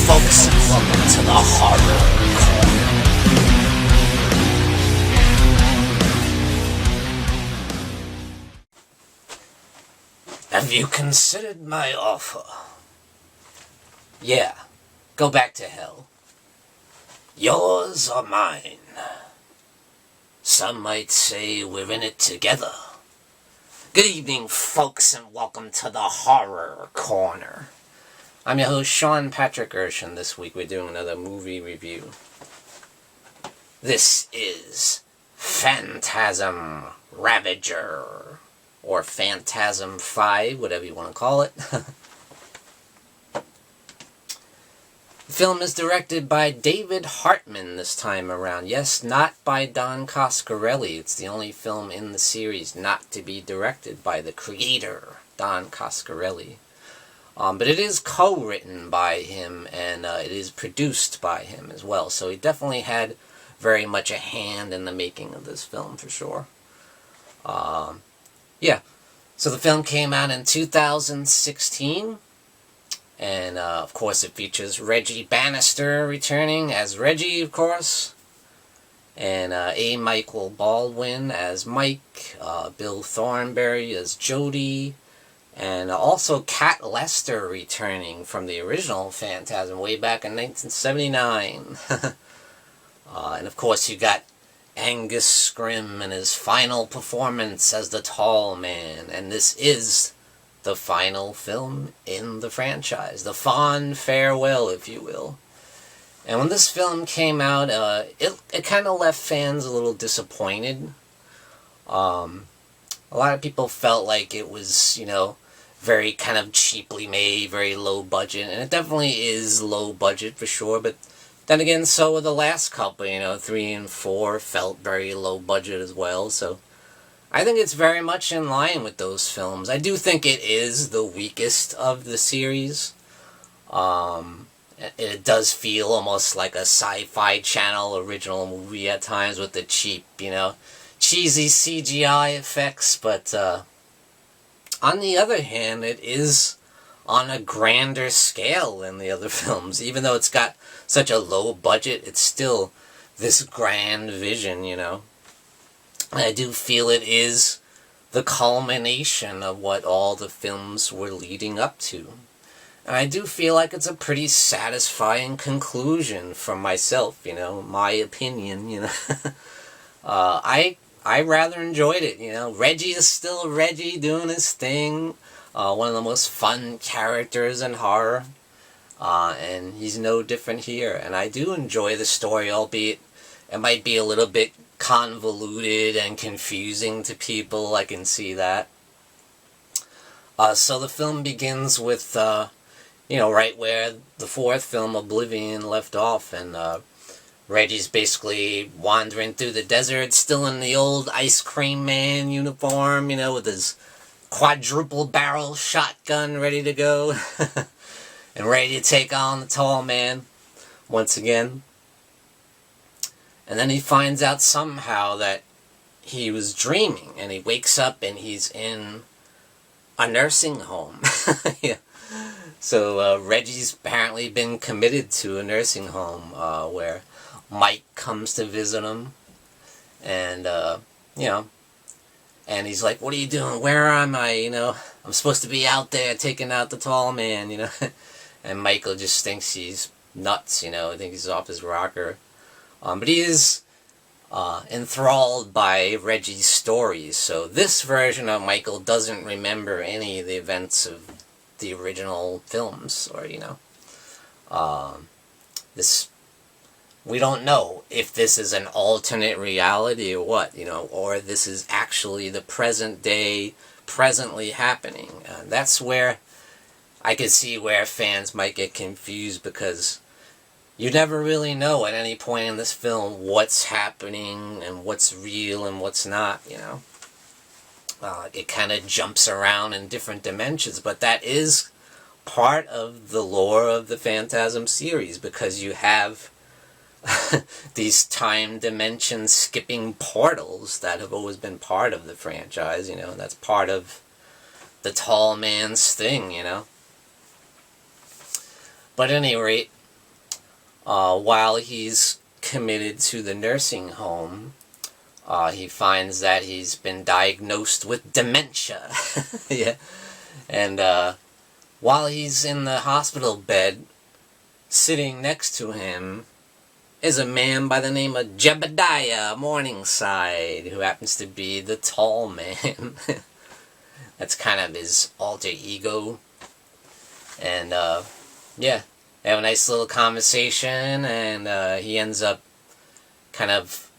folks, and welcome to the Horror Corner. Have you considered my offer? Yeah, go back to hell. Yours or mine? Some might say we're in it together. Good evening, folks, and welcome to the Horror Corner. I'm your host, Sean Patrick Erschen. This week we're doing another movie review. This is Phantasm Ravager, or Phantasm V, whatever you want to call it. The film is directed by David Hartman this time around. Yes, not by Don Coscarelli. It's the only film in the series not to be directed by the creator, Don Coscarelli. But it is co-written by him, and it is produced by him as well. So he definitely had very much a hand in the making of this film, for sure. Yeah. So the film came out in 2016. And, of course, it features Reggie Bannister returning as Reggie, of course. And A. Michael Baldwin as Mike. Bill Thornberry as Jody. And also Kat Lester returning from the original Phantasm way back in 1979. And, of course, you got Angus Scrimm in his final performance as the Tall Man. And this is the final film in the franchise. The fond farewell, if you will. And when this film came out, it kind of left fans a little disappointed. A lot of people felt like it was, very kind of cheaply made, very low budget. And it definitely is low budget for sure. But then again, so were the last couple, 3 and 4 felt very low budget as well. So I think it's very much in line with those films. I do think it is the weakest of the series. It does feel almost like a Sci-Fi Channel original movie at times with the cheap, cheesy CGI effects. But on the other hand, it is on a grander scale than the other films. Even though it's got such a low budget, it's still this grand vision, And I do feel it is the culmination of what all the films were leading up to. And I do feel like it's a pretty satisfying conclusion for myself, my opinion, I rather enjoyed it, Reggie is still Reggie doing his thing. One of the most fun characters in horror. And he's no different here. And I do enjoy the story, albeit it might be a little bit convoluted and confusing to people. I can see that. So the film begins with, right where the fourth film, Oblivion, left off, and Reggie's basically wandering through the desert, still in the old ice cream man uniform, with his quadruple barrel shotgun ready to go, and ready to take on the Tall Man once again. And then he finds out somehow that he was dreaming, and he wakes up and he's in a nursing home. Yeah. So Reggie's apparently been committed to a nursing home where Mike comes to visit him, and and he's like, "What are you doing? Where am I? I'm supposed to be out there taking out the Tall Man, And Michael just thinks he's nuts, I think he's off his rocker. But he is enthralled by Reggie's stories. So this version of Michael doesn't remember any of the events of the original films, or we don't know if this is an alternate reality or what, or this is actually the present day, presently happening. That's where I could see where fans might get confused, because you never really know at any point in this film what's happening and what's real and what's not, It kind of jumps around in different dimensions, but that is part of the lore of the Phantasm series, because you have these time dimension skipping portals that have always been part of the franchise, that's part of the Tall Man's thing, But at any rate, while he's committed to the nursing home, he finds that he's been diagnosed with dementia. Yeah. And while he's in the hospital bed, sitting next to him is a man by the name of Jebediah Morningside, who happens to be the tall man. That's kind of his alter ego. And, yeah, they have a nice little conversation, and he ends up kind of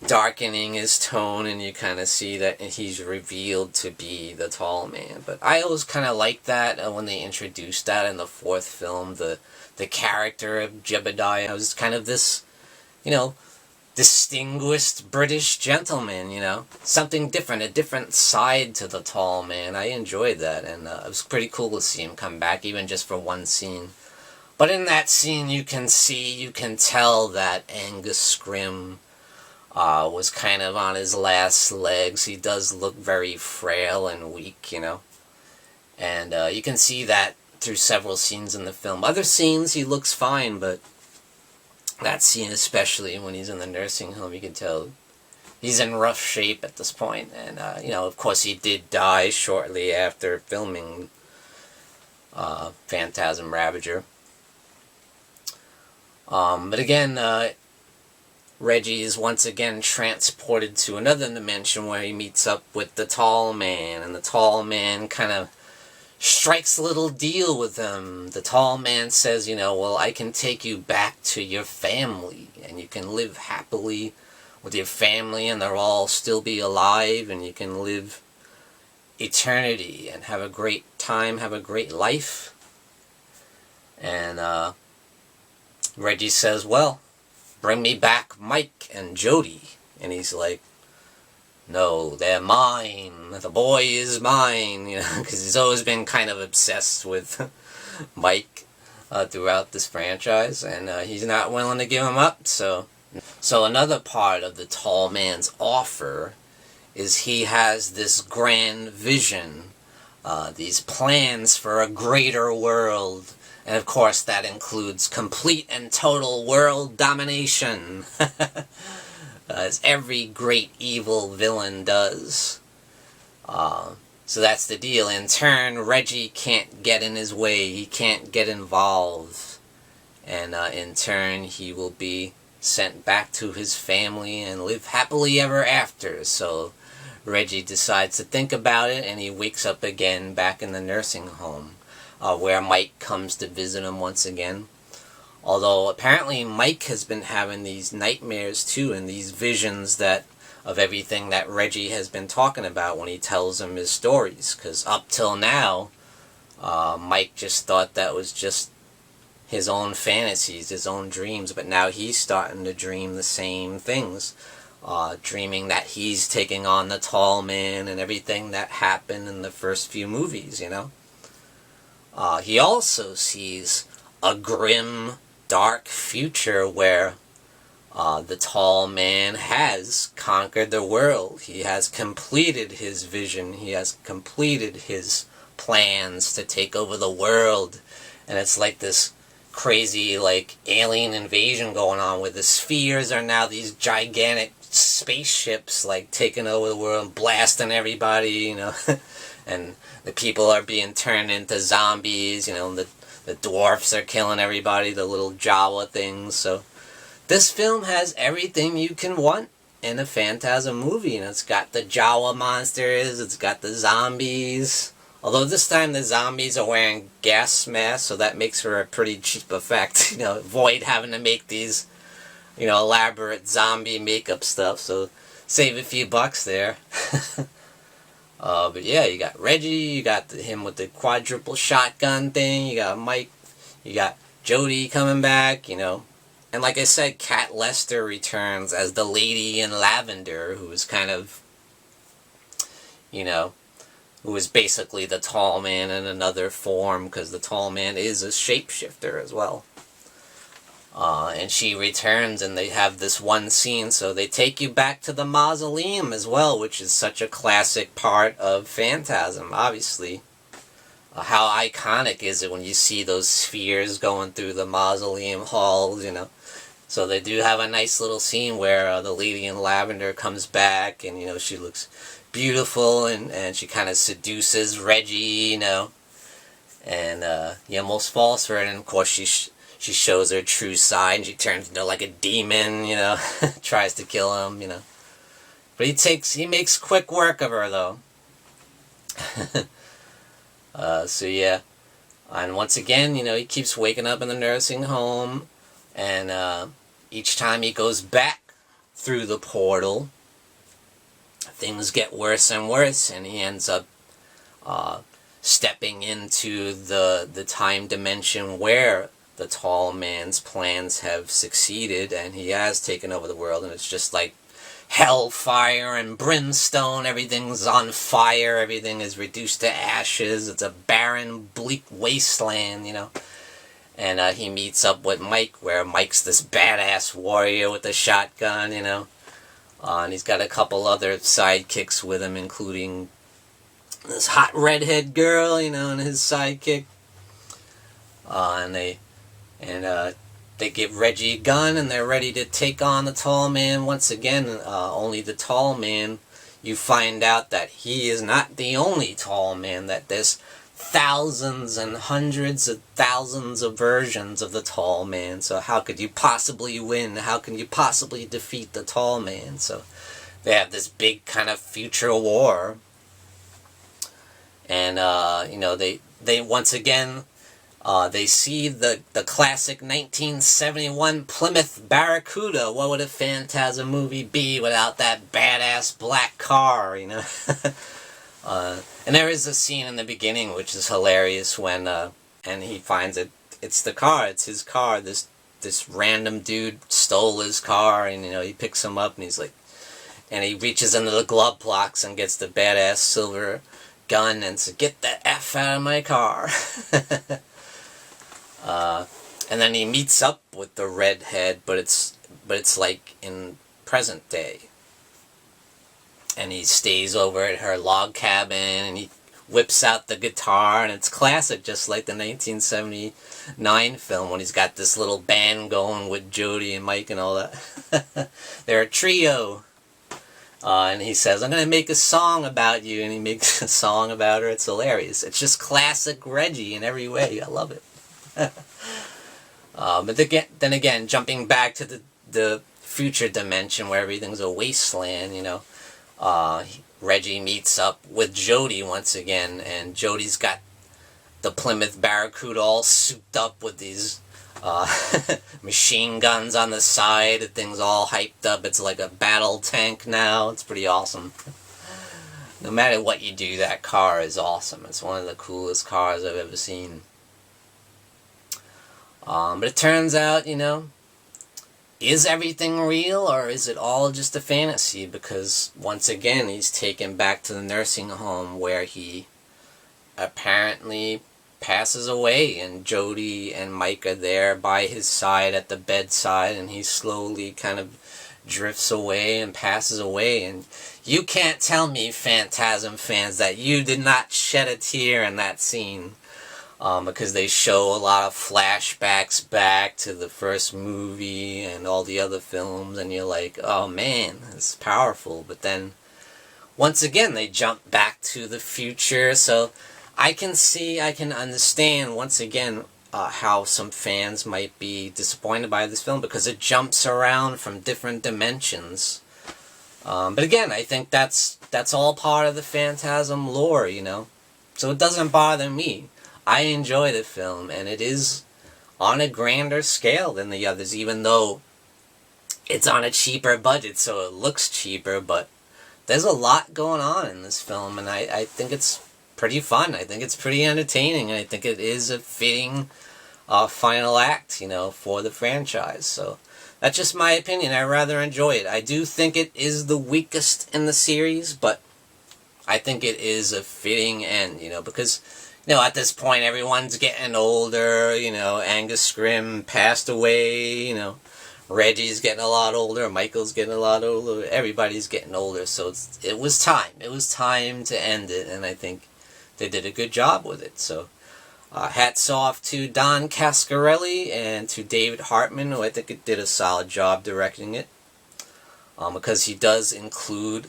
darkening his tone, and you kind of see that he's revealed to be the tall man. But I always kind of liked that when they introduced that in the fourth film, the character of Jebediah was kind of this, distinguished British gentleman, something different, a different side to the tall man. I enjoyed that, and it was pretty cool to see him come back, even just for one scene. But in that scene, you can tell that Angus Scrimm was kind of on his last legs. He does look very frail and weak, and you can see that through several scenes in the film. Other scenes, he looks fine, but that scene, especially when he's in the nursing home, you can tell he's in rough shape at this point. And, of course, he did die shortly after filming Phantasm Ravager. But again, Reggie is once again transported to another dimension where he meets up with the tall man, and the tall man kind of strikes a little deal with him. The tall man says, well, I can take you back to your family, and you can live happily with your family, and they'll all still be alive, and you can live eternity and have a great time, have a great life. And Reggie says, well, bring me back Mike and Jody. And he's like, no, they're mine. The boy is mine. Because he's always been kind of obsessed with Mike throughout this franchise. And he's not willing to give him up. So another part of the tall man's offer is he has this grand vision, these plans for a greater world. And of course that includes complete and total world domination. As every great evil villain does. So that's the deal. In turn, Reggie can't get in his way. He can't get involved. And in turn, he will be sent back to his family and live happily ever after. So Reggie decides to think about it, and he wakes up again back in the nursing home, where Mike comes to visit him once again. Although apparently Mike has been having these nightmares too, and these visions of everything that Reggie has been talking about when he tells him his stories. Because up till now, Mike just thought that was just his own fantasies, his own dreams. But now he's starting to dream the same things. Dreaming that he's taking on the tall man and everything that happened in the first few movies, He also sees a grim, dark future where the tall man has conquered the world. He has completed his vision. He has completed his plans to take over the world. And it's like this crazy, alien invasion going on, where the spheres are now these gigantic spaceships, taking over the world, blasting everybody, and the people are being turned into zombies, the dwarfs are killing everybody, the little Jawa things. So this film has everything you can want in a Phantasm movie. It's got the Jawa monsters, it's got the zombies. Although this time the zombies are wearing gas masks, so that makes for a pretty cheap effect. Avoid having to make these, elaborate zombie makeup stuff. So save a few bucks there. But yeah, you got Reggie, you got him with the quadruple shotgun thing, you got Mike, you got Jody coming back, And like I said, Kat Lester returns as the lady in lavender, who is kind of, who is basically the tall man in another form, because the tall man is a shapeshifter as well. And she returns, and they have this one scene, so they take you back to the mausoleum as well, which is such a classic part of Phantasm, obviously. how iconic is it when you see those spheres going through the mausoleum halls, you know. So they do have a nice little scene where the lady in lavender comes back, and, you know, she looks beautiful, and she kind of seduces Reggie, you know. And he almost falls for it, and of course she shows her true side, and she turns into like a demon, you know, tries to kill him, you know. But he makes quick work of her, though. So yeah, and once again, you know, he keeps waking up in the nursing home, and each time he goes back through the portal, things get worse and worse, and he ends up stepping into the time dimension where the tall man's plans have succeeded, and he has taken over the world, and it's just like hellfire and brimstone. Everything's on fire. Everything is reduced to ashes. It's a barren, bleak wasteland, you know. And he meets up with Mike, where Mike's this badass warrior with a shotgun, you know. And he's got a couple other sidekicks with him, including this hot redhead girl, you know, and his sidekick. And they give Reggie a gun, and they're ready to take on the tall man once again. Only the tall man, you find out that he is not the only tall man, that there's thousands and hundreds of thousands of versions of the tall man. So how could you possibly win? How can you possibly defeat the tall man? So they have this big kind of future war. And, you know, they once again, they see the classic 1971 Plymouth Barracuda. What would a Phantasm movie be without that badass black car, you know? And there is a scene in the beginning which is hilarious when, and he finds it's the car, it's his car. This random dude stole his car, and, you know, he picks him up, and he's like, and he reaches into the glove box and gets the badass silver gun and says, "Get the F out of my car." And then he meets up with the redhead, but it's like in present day. And he stays over at her log cabin, and he whips out the guitar, and it's classic, just like the 1979 film, when he's got this little band going with Jody and Mike and all that. They're a trio. And he says, "I'm going to make a song about you," and he makes a song about her. It's hilarious. It's just classic Reggie in every way. I love it. But then again, jumping back to the future dimension where everything's a wasteland, you know, Reggie meets up with Jody once again, and Jody's got the Plymouth Barracuda all souped up with these machine guns on the side. The thing's all hyped up. It's like a battle tank now. It's pretty awesome. No matter what you do, that car is awesome. It's one of the coolest cars I've ever seen. But it turns out, you know, is everything real, or is it all just a fantasy? Because once again, he's taken back to the nursing home where he apparently passes away, and Jody and Mike are there by his side at the bedside, and he slowly kind of drifts away and passes away. And you can't tell me, Phantasm fans, that you did not shed a tear in that scene. Because they show a lot of flashbacks back to the first movie and all the other films, and you're like, oh man, it's powerful. But then, once again, they jump back to the future, so I can understand, once again, how some fans might be disappointed by this film, because it jumps around from different dimensions. But again, I think that's all part of the Phantasm lore, you know? So it doesn't bother me. I enjoy the film, and it is on a grander scale than the others, even though it's on a cheaper budget, so it looks cheaper, but there's a lot going on in this film, and I think it's pretty fun. I think it's pretty entertaining, and I think it is a fitting final act, you know, for the franchise. So that's just my opinion. I rather enjoy it. I do think it is the weakest in the series, but I think it is a fitting end, you know, because, you know, at this point, everyone's getting older. You know, Angus Scrimm passed away. You know, Reggie's getting a lot older. Michael's getting a lot older. Everybody's getting older. So it was time. It was time to end it. And I think they did a good job with it. So hats off to Don Coscarelli and to David Hartman, who I think did a solid job directing it, because he does include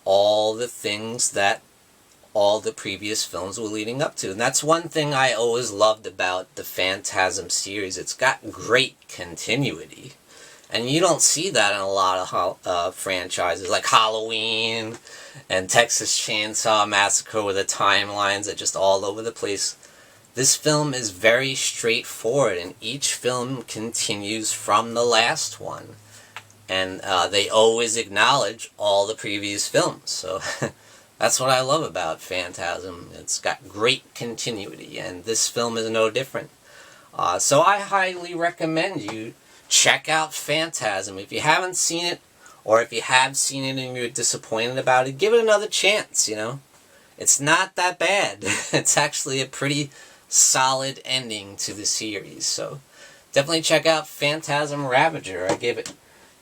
all the things that all the previous films were leading up to. And that's one thing I always loved about the Phantasm series. It's got great continuity. And you don't see that in a lot of franchises, like Halloween and Texas Chainsaw Massacre, where the timelines are just all over the place. This film is very straightforward, and each film continues from the last one. And they always acknowledge all the previous films. So that's what I love about Phantasm. It's got great continuity, and this film is no different. So I highly recommend you check out Phantasm. If you haven't seen it, or if you have seen it and you're disappointed about it, give it another chance, you know. It's not that bad. It's actually a pretty solid ending to the series. So definitely check out Phantasm Ravager. I give it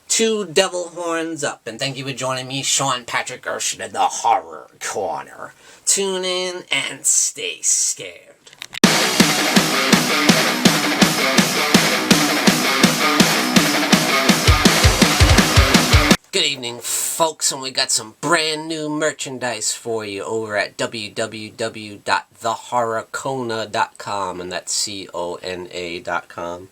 2 devil horns up. And thank you for joining me, Sean Patrick Erschen, in the Horror Corner. Tune in and stay scared. Good evening, folks, and we got some brand new merchandise for you over at www.thehorrorcona.com, and that's CONA.com.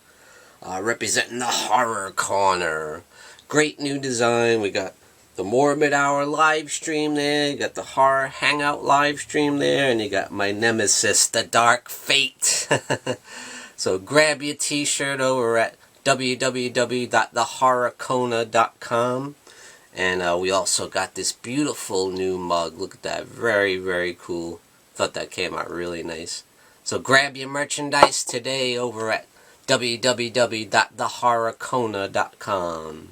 Representing the Horror Corner. Great new design. We got the Morbid Hour live stream there, you got the Horror Hangout live stream there, and you got my nemesis, the Dark Fate. So grab your t-shirt over at www.thehorrorcona.com. And we also got this beautiful new mug. Look at that. Very, very cool. Thought that came out really nice. So grab your merchandise today over at www.thehorrorcona.com.